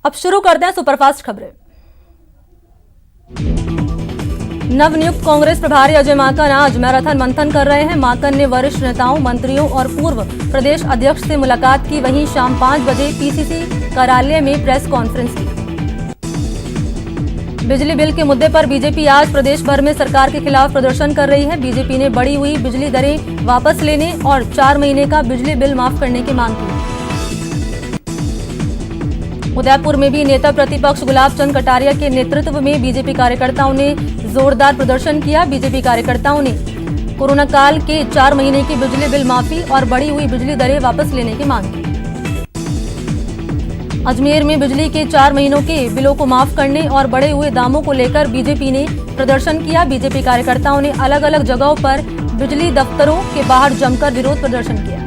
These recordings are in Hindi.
अब शुरू करते हैं सुपरफास्ट खबरें। नवनियुक्त कांग्रेस प्रभारी अजय माकन आज मैराथन मंथन कर रहे हैं। माकन ने वरिष्ठ नेताओं, मंत्रियों और पूर्व प्रदेश अध्यक्ष से मुलाकात की। वहीं शाम 5 बजे पीसीसी कार्यालय में प्रेस कॉन्फ्रेंस की। बिजली बिल के मुद्दे पर बीजेपी आज प्रदेश भर में सरकार के खिलाफ प्रदर्शन कर रही है। बीजेपी ने बढ़ी हुई बिजली दरें वापस लेने और 4 महीने का बिजली बिल माफ करने की मांग की। उदयपुर में भी नेता प्रतिपक्ष गुलाब चंद कटारिया के नेतृत्व में बीजेपी कार्यकर्ताओं ने जोरदार प्रदर्शन किया। बीजेपी कार्यकर्ताओं ने कोरोना काल के 4 महीने की बिजली बिल माफी और बढ़ी हुई बिजली दरें वापस लेने की मांग की। अजमेर में बिजली के 4 महीनों के बिलों को माफ करने और बढ़े हुए दामों को लेकर बीजेपी ने प्रदर्शन किया। बीजेपी कार्यकर्ताओं ने अलग अलग जगहों पर बिजली दफ्तरों के बाहर जमकर विरोध प्रदर्शन किया।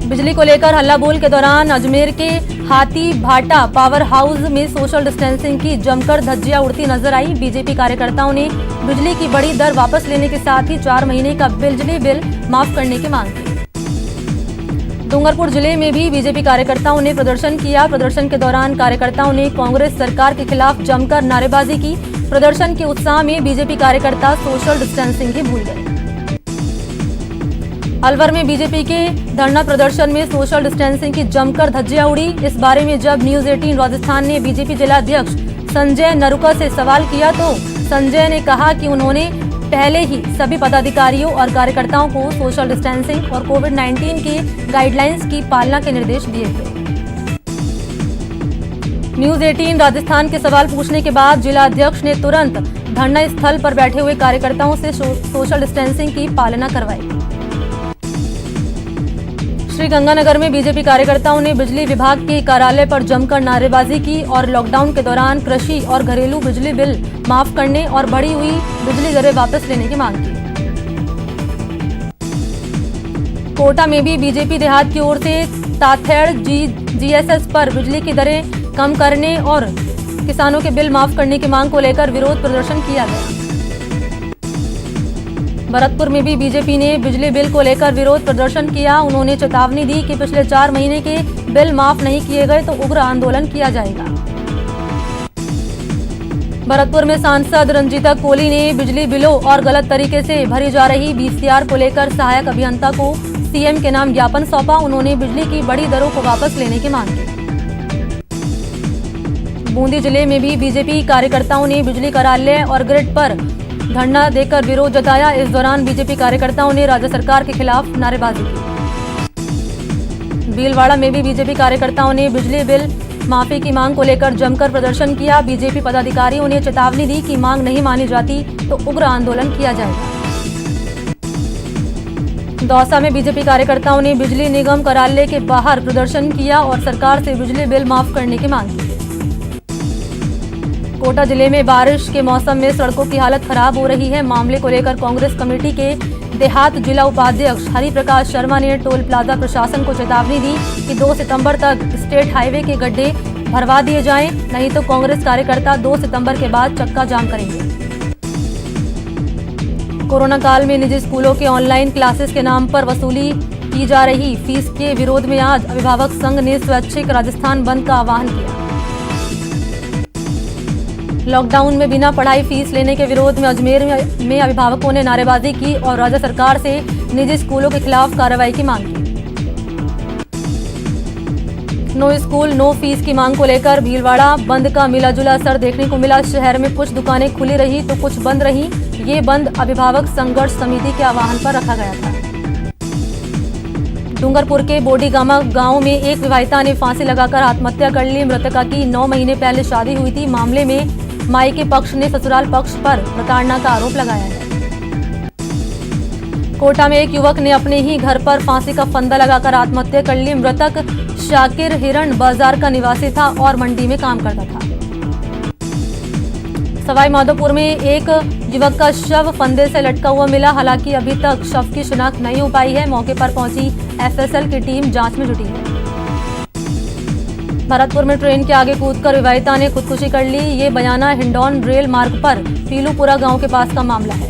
बिजली को लेकर हल्ला बोल के दौरान अजमेर के हाथी भाटा पावर हाउस में सोशल डिस्टेंसिंग की जमकर धज्जियां उड़ती नजर आई। बीजेपी कार्यकर्ताओं ने बिजली की बड़ी दर वापस लेने के साथ ही 4 महीने का बिजली बिल माफ करने की मांग की। डूंगरपुर जिले में भी बीजेपी कार्यकर्ताओं ने प्रदर्शन किया। प्रदर्शन के दौरान कार्यकर्ताओं ने कांग्रेस सरकार के खिलाफ जमकर नारेबाजी की। प्रदर्शन के उत्साह में बीजेपी कार्यकर्ता सोशल डिस्टेंसिंग ही भूल गए। अलवर में बीजेपी के धरना प्रदर्शन में सोशल डिस्टेंसिंग की जमकर धज्जियां उड़ी। इस बारे में जब न्यूज 18 राजस्थान ने बीजेपी जिलाध्यक्ष संजय नरुका से सवाल किया तो संजय ने कहा कि उन्होंने पहले ही सभी पदाधिकारियों और कार्यकर्ताओं को सोशल डिस्टेंसिंग और कोविड-19 के गाइडलाइंस की पालना के निर्देश दिए थे। न्यूज 18 राजस्थान के सवाल पूछने के बाद जिलाध्यक्ष ने तुरंत धरना स्थल पर बैठे हुए कार्यकर्ताओं से सोशल डिस्टेंसिंग की पालना करवाई। श्रीगंगानगर में बीजेपी कार्यकर्ताओं ने बिजली विभाग के कार्यालय पर जमकर नारेबाजी की और लॉकडाउन के दौरान कृषि और घरेलू बिजली बिल माफ करने और बढ़ी हुई बिजली दरें वापस लेने की मांग की। कोटा में भी बीजेपी देहात की ओर से ताथेड़ जीएसएस पर बिजली की दरें कम करने और किसानों के बिल माफ करने की मांग को लेकर विरोध प्रदर्शन किया गया। भरतपुर में भी बीजेपी ने बिजली बिल को लेकर विरोध प्रदर्शन किया। उन्होंने चेतावनी दी कि पिछले 4 महीने के बिल माफ नहीं किए गए तो उग्र आंदोलन किया जाएगा। भरतपुर में सांसद रंजीता कोली ने बिजली बिलों और गलत तरीके से भरी जा रही बीसीआर को लेकर सहायक अभियंता को सीएम के नाम ज्ञापन सौंपा। उन्होंने बिजली की बड़ी दरों को वापस लेने की मांग की। बूंदी जिले में भी बीजेपी कार्यकर्ताओं ने बिजली कार्यालय और ग्रिड पर धरना देकर विरोध जताया। इस दौरान बीजेपी कार्यकर्ताओं ने राज्य सरकार के खिलाफ नारेबाजी की। भीलवाड़ा में भी बीजेपी कार्यकर्ताओं ने बिजली बिल माफी की मांग को लेकर जमकर प्रदर्शन किया। बीजेपी पदाधिकारियों ने चेतावनी दी कि मांग नहीं मानी जाती तो उग्र आंदोलन किया जाएगा। दौसा में बीजेपी कार्यकर्ताओं ने बिजली निगम कार्यालय के बाहर प्रदर्शन किया और सरकार से बिजली बिल माफ करने की मांग की। कोटा जिले में बारिश के मौसम में सड़कों की हालत खराब हो रही है। मामले को लेकर कांग्रेस कमेटी के देहात जिला उपाध्यक्ष हरि प्रकाश शर्मा ने टोल प्लाजा प्रशासन को चेतावनी दी कि 2 सितंबर तक स्टेट हाईवे के गड्ढे भरवा दिए जाएं, नहीं तो कांग्रेस कार्यकर्ता 2 सितंबर के बाद चक्का जाम करेंगे। कोरोना काल में निजी स्कूलों के ऑनलाइन क्लासेस के नाम पर वसूली की जा रही फीस के विरोध में आज अभिभावक संघ ने स्वैच्छिक राजस्थान बंद का आह्वान किया। लॉकडाउन में बिना पढ़ाई फीस लेने के विरोध में अजमेर में अभिभावकों ने नारेबाजी की और राज्य सरकार से निजी स्कूलों के खिलाफ कार्रवाई की मांग की। नो स्कूल नो फीस की मांग को लेकर भीलवाड़ा बंद का मिलाजुला असर देखने को मिला। शहर में कुछ दुकानें खुली रही तो कुछ बंद रही। ये बंद अभिभावक संघर्ष समिति के आह्वान पर रखा गया था। डूंगरपुर के बोडीगामा गांव में एक विवाहिता ने फांसी लगाकर आत्महत्या कर ली। मृतका की 9 महीने पहले शादी हुई थी। मामले में माई के पक्ष ने ससुराल पक्ष पर प्रताड़ना का आरोप लगाया है। कोटा में एक युवक ने अपने ही घर पर फांसी का फंदा लगाकर आत्महत्या कर ली। मृतक शाकिर हिरण बाजार का निवासी था और मंडी में काम करता था। सवाई माधोपुर में एक युवक का शव फंदे से लटका हुआ मिला। हालांकि अभी तक शव की शिनाख्त नहीं हो पाई है। मौके पर पहुंची एफएसएल की टीम जांच में जुटी है। भरतपुर में ट्रेन के आगे कूदकर विवाहिता ने खुदकुशी कर ली। ये बयाना हिंडौन रेल मार्ग पर पीलूपुरा गांव के पास का मामला है।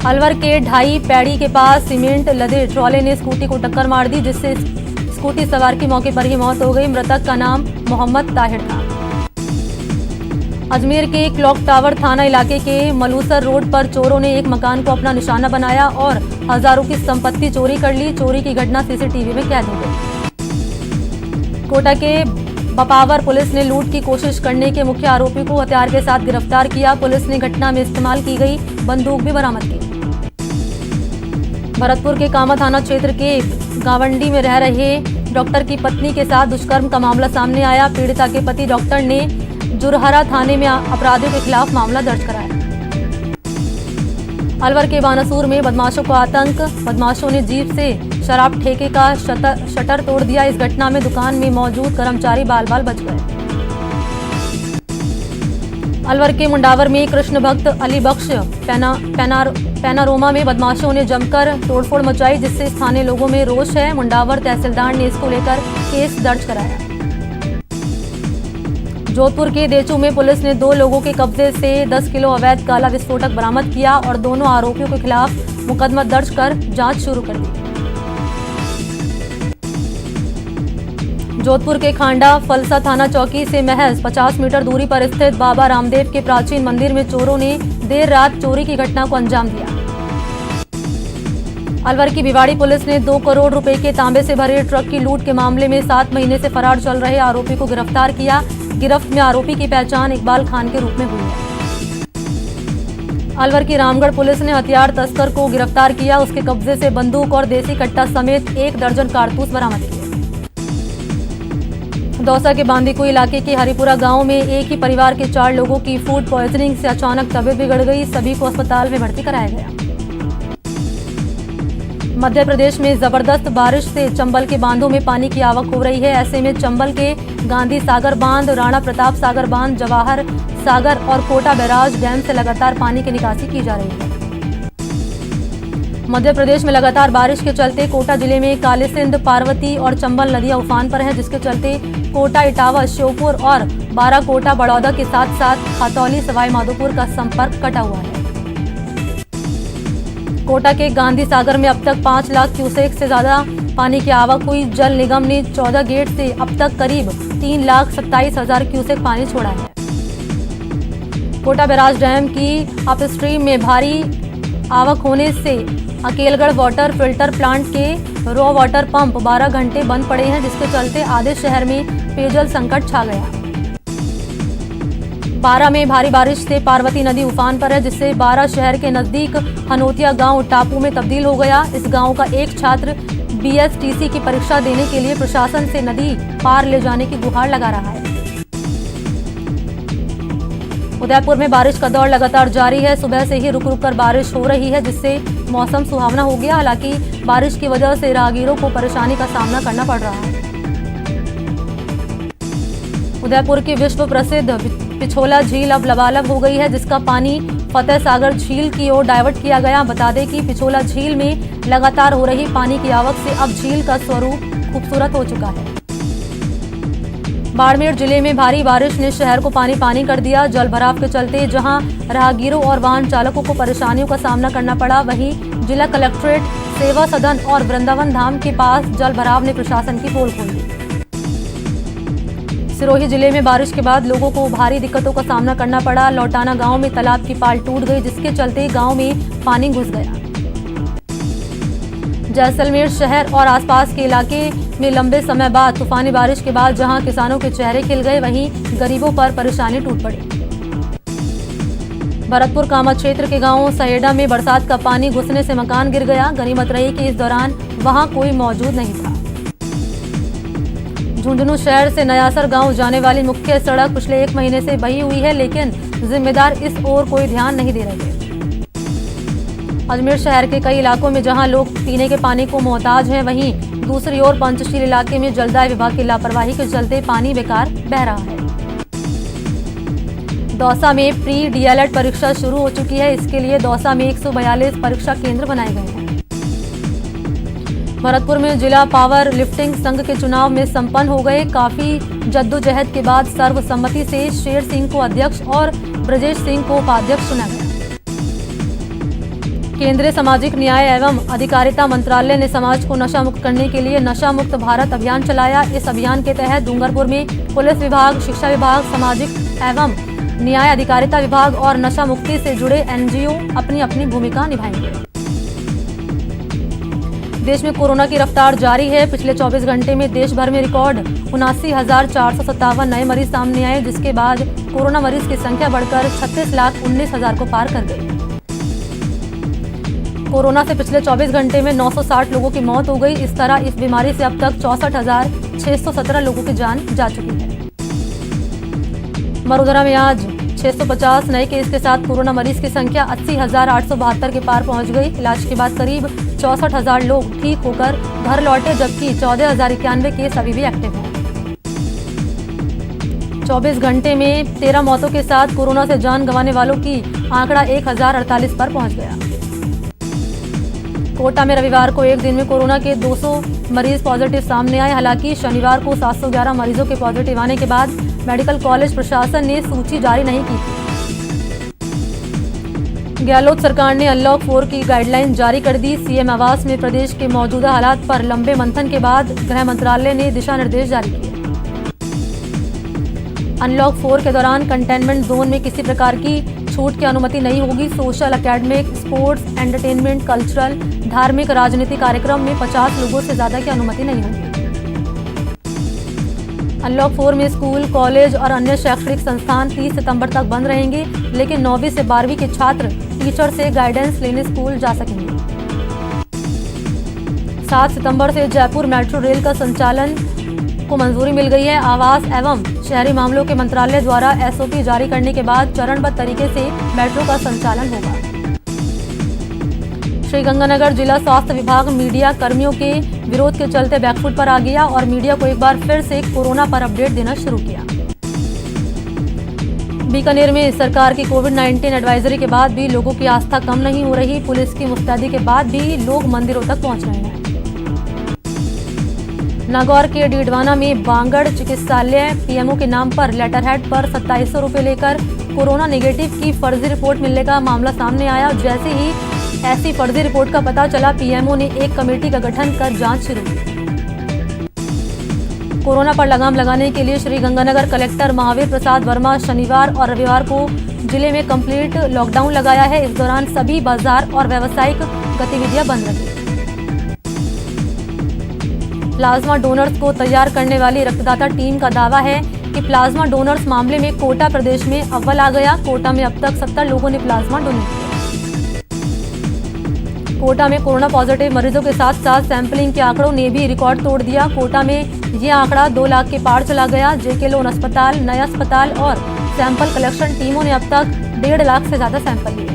अलवर के ढाई पैड़ी के पास सीमेंट लदे ट्रॉले ने स्कूटी को टक्कर मार दी, जिससे स्कूटी सवार की मौके पर ही मौत हो गई। मृतक का नाम मोहम्मद ताहिर था। अजमेर के क्लॉक टावर थाना इलाके के मलूसर रोड पर चोरों ने एक मकान को अपना निशाना बनाया और हजारों की संपत्ति चोरी कर ली। चोरी की घटना सीसीटीवी में कैद हो गई। कोटा के बपावर पुलिस ने लूट की कोशिश करने के मुख्य आरोपी को हथियार के साथ गिरफ्तार किया। पुलिस ने घटना में इस्तेमाल की गई बंदूक भी बरामद की। भरतपुर के कामा थाना क्षेत्र के गावंडी में रह रहे डॉक्टर की पत्नी के साथ दुष्कर्म का मामला सामने आया। पीड़िता के पति डॉक्टर ने जुरहरा थाने में अपराधियों के खिलाफ मामला दर्ज कराया। अलवर के बानासूर में बदमाशों का आतंक। बदमाशों ने जीप से शराब ठेके का शटर तोड़ दिया। इस घटना में दुकान में मौजूद कर्मचारी बाल बाल बच गए। अलवर के मुंडावर में कृष्ण भक्त अली बख्श पैनारोमा में बदमाशों ने जमकर तोड़फोड़ मचाई, जिससे स्थानीय लोगों में रोष है। मुंडावर तहसीलदार ने इसको लेकर केस दर्ज कराया। जोधपुर के देचू में पुलिस ने 2 लोगों के कब्जे से 10 किलो अवैध काला विस्फोटक बरामद किया और दोनों आरोपियों के खिलाफ मुकदमा दर्ज कर जांच शुरू कर दी। जोधपुर के खांडा फलसा थाना चौकी से महज 50 मीटर दूरी पर स्थित बाबा रामदेव के प्राचीन मंदिर में चोरों ने देर रात चोरी की घटना को अंजाम दिया। अलवर की भिवाड़ी पुलिस ने 2 करोड़ रुपए के तांबे से भरे ट्रक की लूट के मामले में 7 महीने से फरार चल रहे आरोपी को गिरफ्तार किया। गिरफ्त में आरोपी की पहचान इकबाल खान के रूप में हुई है। अलवर की रामगढ़ पुलिस ने हथियार तस्कर को गिरफ्तार किया। उसके कब्जे से बंदूक और देसी कट्टा समेत 1 दर्जन कारतूस बरामद किए। दौसा के बांदीकुई इलाके के हरिपुरा गांव में एक ही परिवार के 4 लोगों की फूड पॉइजनिंग से अचानक तबीयत बिगड़ गई। सभी को अस्पताल में भर्ती कराया गया। मध्य प्रदेश में जबरदस्त बारिश से चंबल के बांधों में पानी की आवक हो रही है। ऐसे में चंबल के गांधी सागर बांध, राणा प्रताप सागर बांध, जवाहर सागर और कोटा बैराज डैम से लगातार पानी की निकासी की जा रही है। मध्य प्रदेश में लगातार बारिश के चलते कोटा जिले में कालीसिंध, पार्वती और चंबल नदियां उफान पर हैं, जिसके चलते कोटा, इटावा, श्योपुर और बाराकोटा, बड़ौदा के साथ साथ खतौली, सवाई माधोपुर का संपर्क कटा हुआ है। कोटा के गांधी सागर में अब तक 5 लाख क्यूसेक से ज्यादा पानी की आवक हुई। जल निगम ने 14 गेट से अब तक करीब 3,27,000 क्यूसेक पानी छोड़ा है। कोटा बैराज डैम की अपस्ट्रीम में भारी आवक होने से अकेलगढ़ वाटर फिल्टर प्लांट के रॉ वाटर पंप 12 घंटे बंद पड़े हैं, जिसके चलते आधे शहर में पेयजल संकट छा गया। 12 में भारी बारिश से पार्वती नदी उफान पर है, जिससे 12 शहर के नजदीक हनोतिया गांव टापू में तब्दील हो गया। इस गांव का एक छात्र BSTC की परीक्षा देने के लिए प्रशासन से नदी पार ले जाने की गुहार लगा रहा है। उदयपुर में बारिश का दौर लगातार जारी है। सुबह से ही रुक रुक कर बारिश हो रही है, जिससे मौसम सुहावना हो गया। हालांकि बारिश की वजह से राहगीरों को परेशानी का सामना करना पड़ रहा है। उदयपुर की विश्व प्रसिद्ध पिछोला झील अब लबालब हो गई है, जिसका पानी फतेह सागर झील की ओर डाइवर्ट किया गया। बता दें कि पिछोला झील में लगातार हो रही पानी की आवक से अब झील का स्वरूप खूबसूरत हो चुका है। बाड़मेर जिले में भारी बारिश ने शहर को पानी पानी कर दिया। जल भराव के चलते जहां राहगीरों और वाहन चालकों को परेशानियों का सामना करना पड़ा, वहीं जिला कलेक्ट्रेट, सेवा सदन और वृंदावन धाम के पास जल भराव ने प्रशासन की पोल खोल दी। सिरोही जिले में बारिश के बाद लोगों को भारी दिक्कतों का सामना करना पड़ा। लौटाना गांव में तालाब की पाल टूट गई, जिसके चलते गांव में पानी घुस गया। जैसलमेर शहर और आसपास के इलाके में लंबे समय बाद तूफानी बारिश के बाद जहां किसानों के चेहरे खिल गए, वहीं गरीबों पर परेशानी टूट पड़ी। भरतपुर कामा क्षेत्र के गांव सहेडा में बरसात का पानी घुसने से मकान गिर गया। गनीमत रही कि इस दौरान वहां कोई मौजूद नहीं था। झुंझुनू शहर से नयासर गांव जाने वाली मुख्य सड़क पिछले 1 महीने से बही हुई है, लेकिन जिम्मेदार इस ओर कोई ध्यान नहीं दे रहे थे। अजमेर शहर के कई इलाकों में जहां लोग पीने के पानी को मोहताज हैं, वहीं दूसरी ओर पंचशील इलाके में जलदाय विभाग की लापरवाही के चलते पानी बेकार बह रहा है। दौसा में प्री DLED परीक्षा शुरू हो चुकी है। इसके लिए दौसा में 142 परीक्षा केंद्र बनाए गए हैं। भरतपुर में जिला पावर लिफ्टिंग संघ के चुनाव में संपन्न हो गए। काफी जद्दोजहद के बाद सर्वसम्मति से शेर सिंह को अध्यक्ष और ब्रजेश सिंह को उपाध्यक्ष चुना गया। केंद्रीय सामाजिक न्याय एवं अधिकारिता मंत्रालय ने समाज को नशा मुक्त करने के लिए नशा मुक्त भारत अभियान चलाया। इस अभियान के तहत डूंगरपुर में पुलिस विभाग, शिक्षा विभाग, सामाजिक एवं न्याय अधिकारिता विभाग और नशा मुक्ति से जुड़े एनजीओ अपनी अपनी भूमिका निभाएंगे। देश में कोरोना की रफ्तार जारी है। पिछले 24 घंटे में देश भर में रिकॉर्ड 79,457 नए मरीज सामने आए, जिसके बाद कोरोना मरीज की संख्या बढ़कर 36,19,000 को पार कर गई। कोरोना से पिछले 24 घंटे में 960 लोगों की मौत हो गई। इस तरह इस बीमारी से अब तक 64,617 लोगों की जान जा चुकी है। मरुधरा में आज 650 नए केस के साथ कोरोना मरीज की संख्या 80,872 के पार पहुंच गई। इलाज के बाद करीब 64,000 लोग ठीक होकर घर लौटे, जबकि 14,091 केस अभी भी एक्टिव हैं। 24 घंटे में 13 मौतों के साथ कोरोना से जान गंवाने वालों की आंकड़ा 1048 पर पहुंच गया। कोटा में रविवार को एक दिन में कोरोना के 200 मरीज पॉजिटिव सामने आए। हालांकि शनिवार को 711 मरीजों के पॉजिटिव आने के बाद मेडिकल कॉलेज प्रशासन ने सूची जारी नहीं की थी। गहलोत सरकार ने अनलॉक 4 की गाइडलाइन जारी कर दी। सीएम आवास में प्रदेश के मौजूदा हालात पर लंबे मंथन के बाद गृह मंत्रालय ने दिशा निर्देश जारी किए। अनलॉक 4 के दौरान कंटेनमेंट जोन में किसी प्रकार की छूट की अनुमति नहीं होगी। Social, academic, sports, entertainment, cultural, धार्मिक, राजनीतिक कार्यक्रम में 50 लोगों से ज्यादा की अनुमति नहीं होगी। अनलॉक 4 में स्कूल, कॉलेज और अन्य शैक्षणिक संस्थान 30 सितंबर तक बंद रहेंगे, लेकिन 9वीं से 12वीं के छात्र टीचर से गाइडेंस लेने स्कूल जा सकेंगे। 7 सितंबर से जयपुर मेट्रो रेल का संचालन को मंजूरी मिल गई है। आवास एवं शहरी मामलों के मंत्रालय द्वारा एसओपी जारी करने के बाद चरणबद्ध तरीके से मेट्रो का संचालन होगा। श्रीगंगानगर जिला स्वास्थ्य विभाग मीडिया कर्मियों के विरोध के चलते बैकफुट पर आ गया और मीडिया को एक बार फिर से कोरोना पर अपडेट देना शुरू किया। बीकानेर में सरकार की कोविड-19 एडवाइजरी के बाद भी लोगों की आस्था कम नहीं हो रही। पुलिस की मुस्तैदी के बाद भी लोग मंदिरों तक पहुंच रहे हैं। नागौर के डीडवाना में बांगड़ चिकित्सालय पीएमओ के नाम पर लेटरहेड पर 2700 रुपये लेकर कोरोना नेगेटिव की फर्जी रिपोर्ट मिलने का मामला सामने आया। जैसे ही ऐसी फर्जी रिपोर्ट का पता चला, पीएमओ ने एक कमेटी का गठन कर जांच शुरू की। कोरोना पर लगाम लगाने के लिए श्रीगंगानगर कलेक्टर महावीर प्रसाद वर्मा शनिवार और रविवार को जिले में कंप्लीट लॉकडाउन लगाया है। इस दौरान सभी बाजार और व्यावसायिक गतिविधियां बंद रही। प्लाज्मा डोनर्स को तैयार करने वाली रक्तदाता टीम का दावा है कि प्लाज्मा डोनर्स मामले में कोटा प्रदेश में अव्वल आ गया। कोटा में अब तक 70 लोगों ने प्लाज्मा डोनेट किया। कोटा में कोरोना पॉजिटिव मरीजों के साथ साथ सैंपलिंग के आंकड़ों ने भी रिकॉर्ड तोड़ दिया। कोटा में ये आंकड़ा 2 लाख के पार चला गया। जेके लोन अस्पताल, नया अस्पताल और सैंपल कलेक्शन टीमों ने अब तक 1.5 लाख से ज्यादा सैंपल लिए।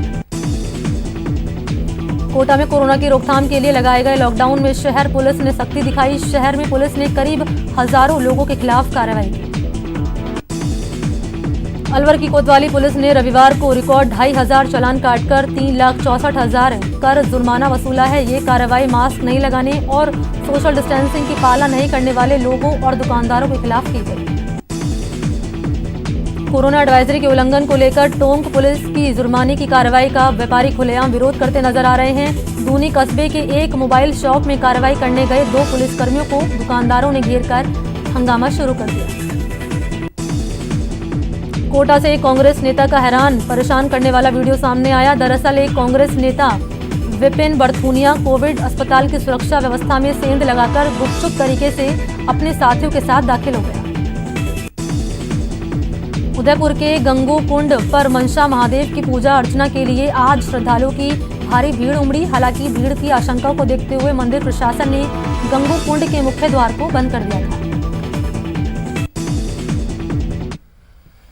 कोटा में कोरोना की रोकथाम के लिए लगाए गए लॉकडाउन में शहर पुलिस ने सख्ती दिखाई। शहर में पुलिस ने करीब हजारों लोगों के खिलाफ कार्रवाई की। अलवर की कोतवाली पुलिस ने रविवार को रिकॉर्ड 2,500 चालान काटकर 3,64,000 कर जुर्माना वसूला है। ये कार्रवाई मास्क नहीं लगाने और सोशल डिस्टेंसिंग की पालना नहीं करने वाले लोगों और दुकानदारों के खिलाफ की गई। कोरोना एडवाइजरी के उल्लंघन को लेकर टोंक पुलिस की जुर्माने की कार्रवाई का व्यापारी खुलेआम विरोध करते नजर आ रहे हैं। दूनी कस्बे के एक मोबाइल शॉप में कार्रवाई करने गए 2 पुलिसकर्मियों को दुकानदारों ने घेर कर हंगामा शुरू कर दिया। कोटा से एक कांग्रेस नेता का हैरान परेशान करने वाला वीडियो सामने आया। दरअसल एक कांग्रेस नेता विपिन बड़थुनिया कोविड अस्पताल की सुरक्षा व्यवस्था में सेंध लगाकर गुपचुप तरीके से अपने साथियों के साथ दाखिल हो गया। उदयपुर के गंगू कुंड पर मनसा महादेव की पूजा अर्चना के लिए आज श्रद्धालुओं की भारी भीड़ उमड़ी। हालांकि भीड़ की आशंका को देखते हुए मंदिर प्रशासन ने गंगू कुंड के मुख्य द्वार को बंद कर दिया था।